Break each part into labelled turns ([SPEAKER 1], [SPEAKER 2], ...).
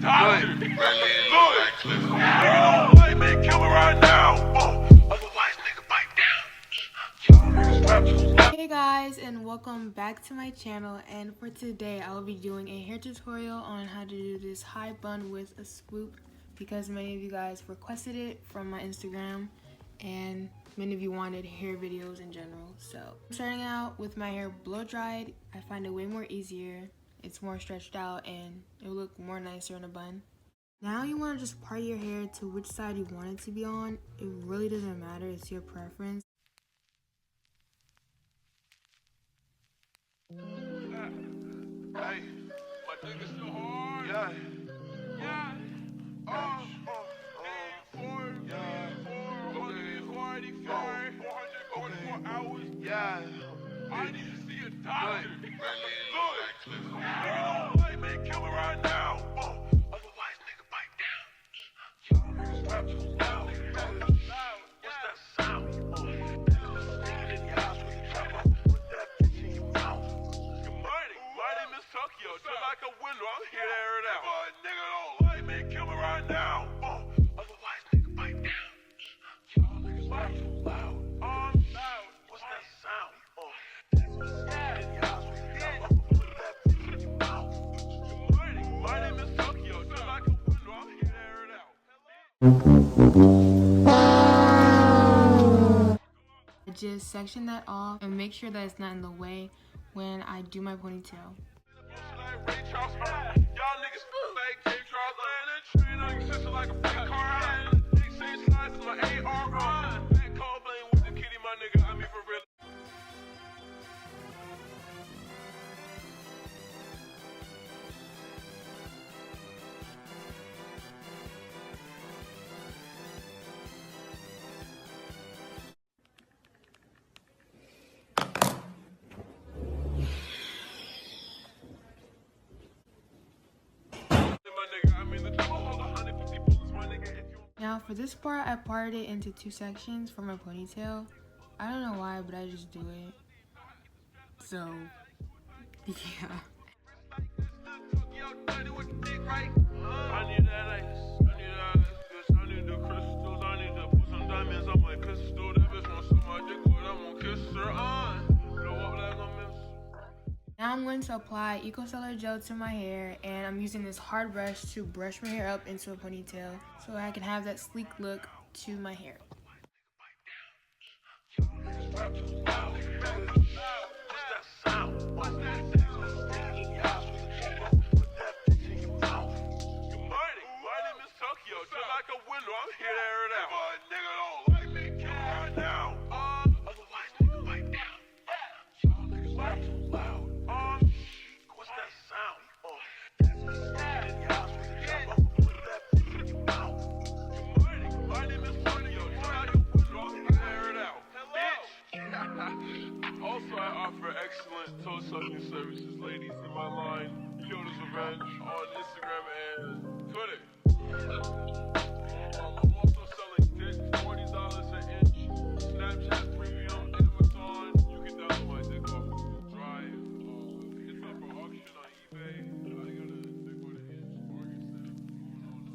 [SPEAKER 1] 𝙁𝙧𝙚𝙨. Look, you don't like me, kill me right now. Otherwise, nigga, bite down.
[SPEAKER 2] Hey guys, and welcome back to my channel. And for today, I will be doing a hair tutorial on how to do this high bun with a swoop, because many of you guys requested it from my Instagram, and many of you wanted hair videos in general. So starting out with my hair blow dried, I find it way more easier. It's more stretched out and it will look more nicer in a bun. Now you want to just part your hair to which side you want it to be on. It really doesn't matter, it's your preference.
[SPEAKER 1] Hey, my nigga still hard. Yeah. Hours. Yeah. I need to see a doctor. Look, you don't like me, kill me right now. Otherwise, nigga, bite down. Rap too loud. What's that sound? Sticking in your house with the trap. Put that bitch in your mouth. Good morning. My name is Tokyo. Just like a window, I'm here to air it out. Nigga don't like me, kill me right now. Otherwise, nigga, bite down. Y'all niggas rap too loud. What's that sound? Sticking in your house with the trap. Put that bitch in your mouth. Good morning. My name is Tokyo. Just like a window, I'm here to air it out.
[SPEAKER 2] Just section that off and make sure that it's not in the way when I do my ponytail. Now for this part, I parted it into two sections for my ponytail. I don't know why, but I just do it. So, yeah.
[SPEAKER 1] I need that ice. I need the crystals. I need to put some diamonds on my crystal. That bitch wants some my dick, but I'm gonna kiss her on.
[SPEAKER 2] Now I'm going to apply 𝙗𝙪𝙨𝙾 gel to my hair, and I'm using this hard brush to brush my hair up into a ponytail so I can have that sleek look to my hair.
[SPEAKER 1] Also, I offer excellent toe-sucking services, ladies, in my line, Yoda's Revenge, on Instagram and Twitter. I'm also selling dick, $40 an inch, Snapchat Premium, Amazon. You can download my dick off Google Drive. It's up for auction on eBay. I got a dick on an inch bargain sale going on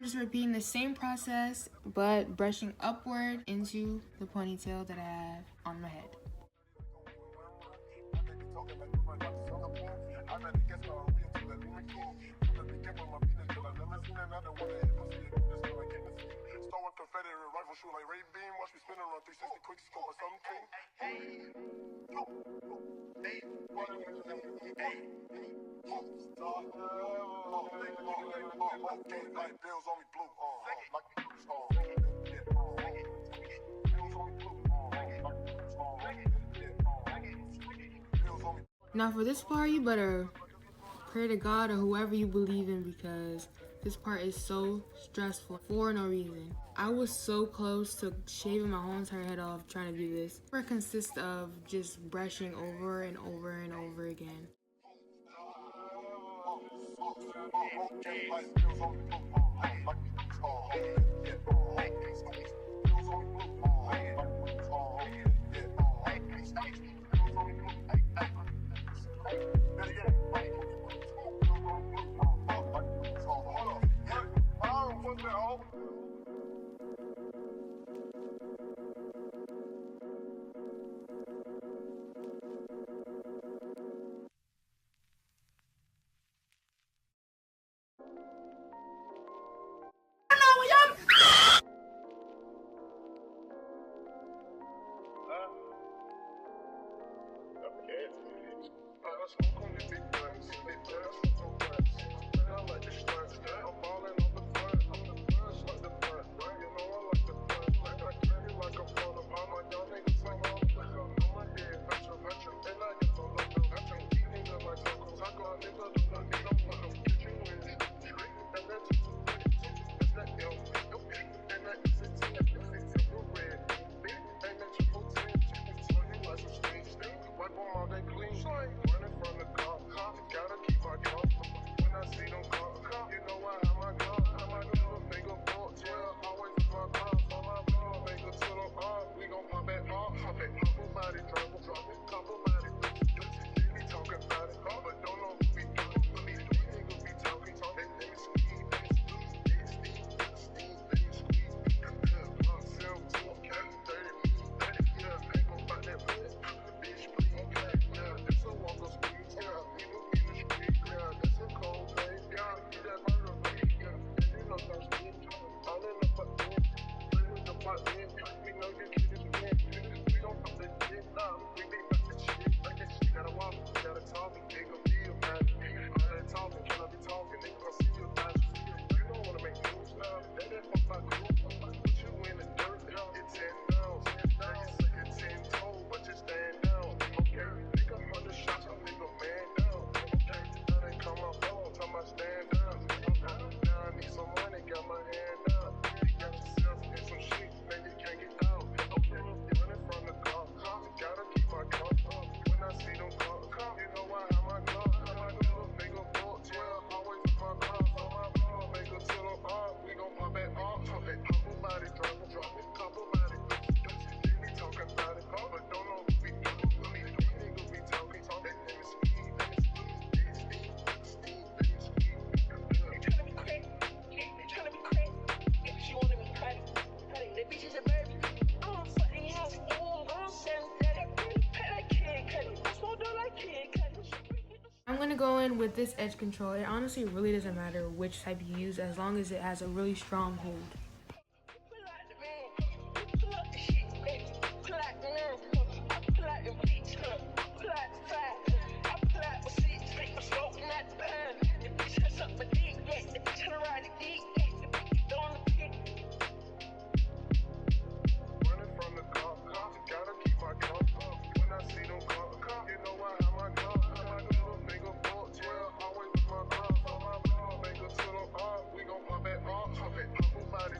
[SPEAKER 2] Just repeating the same process, but brushing upward into the ponytail that I have on my head. Now for this part, you better pray to God or whoever you believe in, because this part is so stressful for no reason. I was so close to shaving my whole entire head off trying to do this. It consists of just brushing over and over and over again. I'm gonna go in with this edge control. It honestly really doesn't matter which type you use as long as it has a really strong hold.
[SPEAKER 1] Body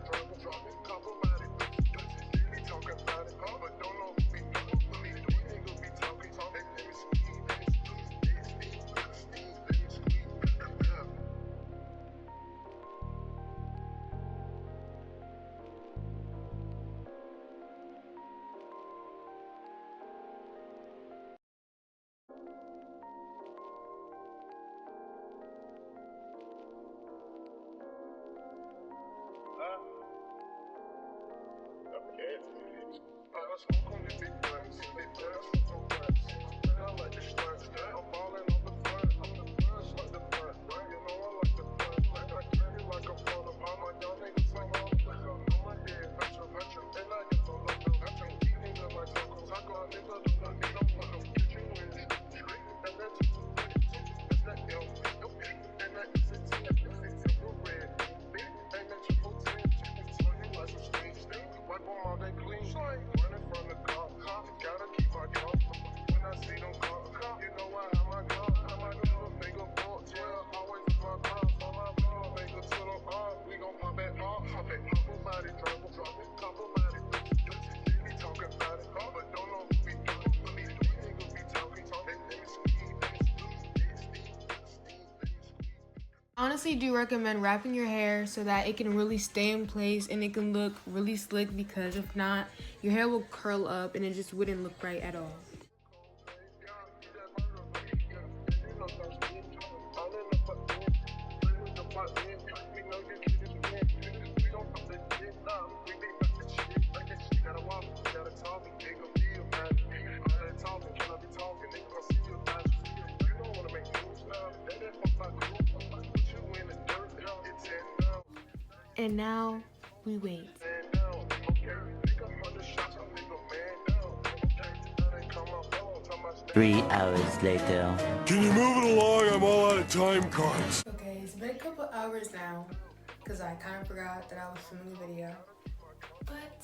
[SPEAKER 2] I honestly do recommend wrapping your hair so that it can really stay in place and it can look really slick, because if not, your hair will curl up and it just wouldn't look right at all. And now we wait.
[SPEAKER 3] 3 hours later.
[SPEAKER 1] Can you move it along? I'm all out of time cards.
[SPEAKER 2] Okay, it's been a couple hours now because I kind of forgot that I was filming a video. But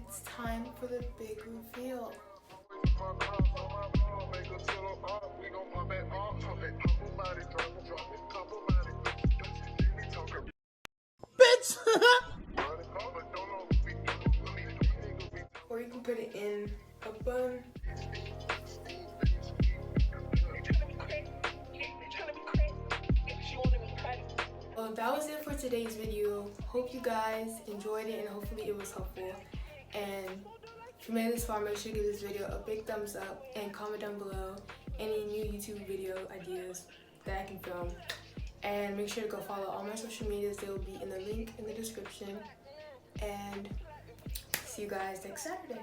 [SPEAKER 2] it's time for the big reveal.
[SPEAKER 1] Bitch!
[SPEAKER 2] Or you can put it in a bun. Well, that was it for today's video. Hope you guys enjoyed it and hopefully it was helpful. And if you made it this far, make sure to give this video a big thumbs up and comment down below any new YouTube video ideas that I can film. And make sure to go follow all my social medias. They will be in the link in the description. And see you guys next Saturday.